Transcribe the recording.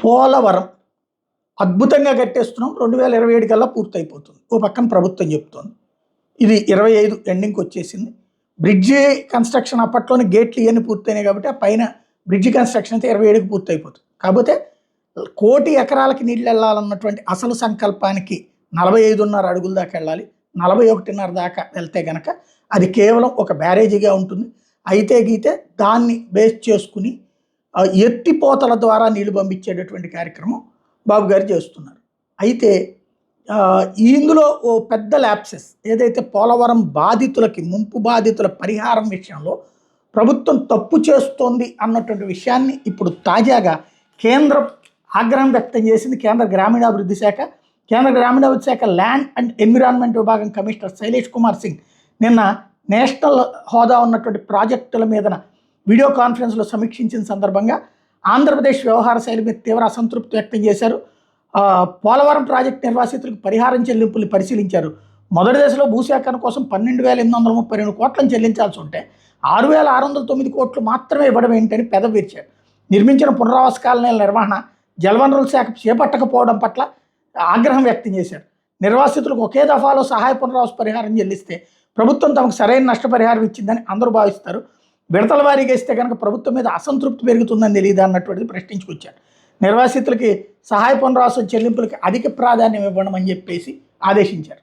పోలవరం అద్భుతంగా కట్టేస్తున్నాం, 2027 కల్లా పూర్తయిపోతుంది. ఓ పక్కన ప్రభుత్వం చెప్తోంది. ఇది 25 ఎండింగ్కి వచ్చేసింది. బ్రిడ్జి కన్స్ట్రక్షన్ అప్పట్లోనే గేట్లు ఇవన్నీ పూర్తయినాయి కాబట్టి ఆ పైన బ్రిడ్జి కన్స్ట్రక్షన్ అయితే 27కి పూర్తయిపోతుంది. కాకపోతే 1 కోటి ఎకరాలకి నీళ్ళు వెళ్ళాలన్నటువంటి అసలు సంకల్పానికి 45.5 అడుగుల దాకా వెళ్ళాలి. 41.5 దాకా వెళ్తే గనక అది కేవలం ఒక బ్యారేజీగా ఉంటుంది. అయితే గీతే దాన్ని బేస్ చేసుకుని ఎత్తిపోతల ద్వారా నీళ్లు పంపించేటటువంటి కార్యక్రమం బాబు గారు చేస్తున్నారు. అయితే ఇందులో ఓ పెద్ద ల్యాప్సెస్ ఏదైతే పోలవరం బాధితులకి, ముంపు బాధితుల పరిహారం విషయంలో ప్రభుత్వం తప్పు చేస్తోంది అన్నటువంటి విషయాన్ని ఇప్పుడు తాజాగా కేంద్రం ఆగ్రహం వ్యక్తం చేసింది. కేంద్ర గ్రామీణాభివృద్ధి శాఖ, ల్యాండ్ అండ్ ఎన్విరాన్మెంట్ విభాగం కమిషనర్ శైలేష్ కుమార్ సింగ్ నిన్న నేషనల్ హోదా ఉన్నటువంటి ప్రాజెక్టుల మీద వీడియో కాన్ఫరెన్స్లో సమీక్షించిన సందర్భంగా ఆంధ్రప్రదేశ్ వ్యవహార శైలి మీద తీవ్ర అసంతృప్తి వ్యక్తం చేశారు. పోలవరం ప్రాజెక్టు నిర్వాసితులకు పరిహారం చెల్లింపుల్ని పరిశీలించారు. మొదటి దశలో భూసేకరణ కోసం 12,832 కోట్లను చెల్లించాల్సి ఉంటే 6,609 కోట్లు మాత్రమే ఇవ్వడం ఏంటని పెదవిర్చారు. నిర్మించిన పునరావాస కాలనీల నిర్వహణ జలవనరుల శాఖ చేపట్టకపోవడం పట్ల ఆగ్రహం వ్యక్తం చేశారు. నిర్వాసితులకు ఒకే దఫాలో సహాయ పునరావాస పరిహారం చెల్లిస్తే ప్రభుత్వం తమకు సరైన నష్టపరిహారం ఇచ్చిందని అందరూ భావిస్తారు. విడతల వారీగా ఇస్తే కనుక ప్రభుత్వం మీద అసంతృప్తి పెరుగుతుందని తెలియదు అన్నటువంటిది ప్రశ్నించుకొచ్చారు. నిర్వాసితులకి సహాయ పునరావాస చెల్లింపులకి అధిక ప్రాధాన్యం ఇవ్వడం అని చెప్పేసి ఆదేశించారు.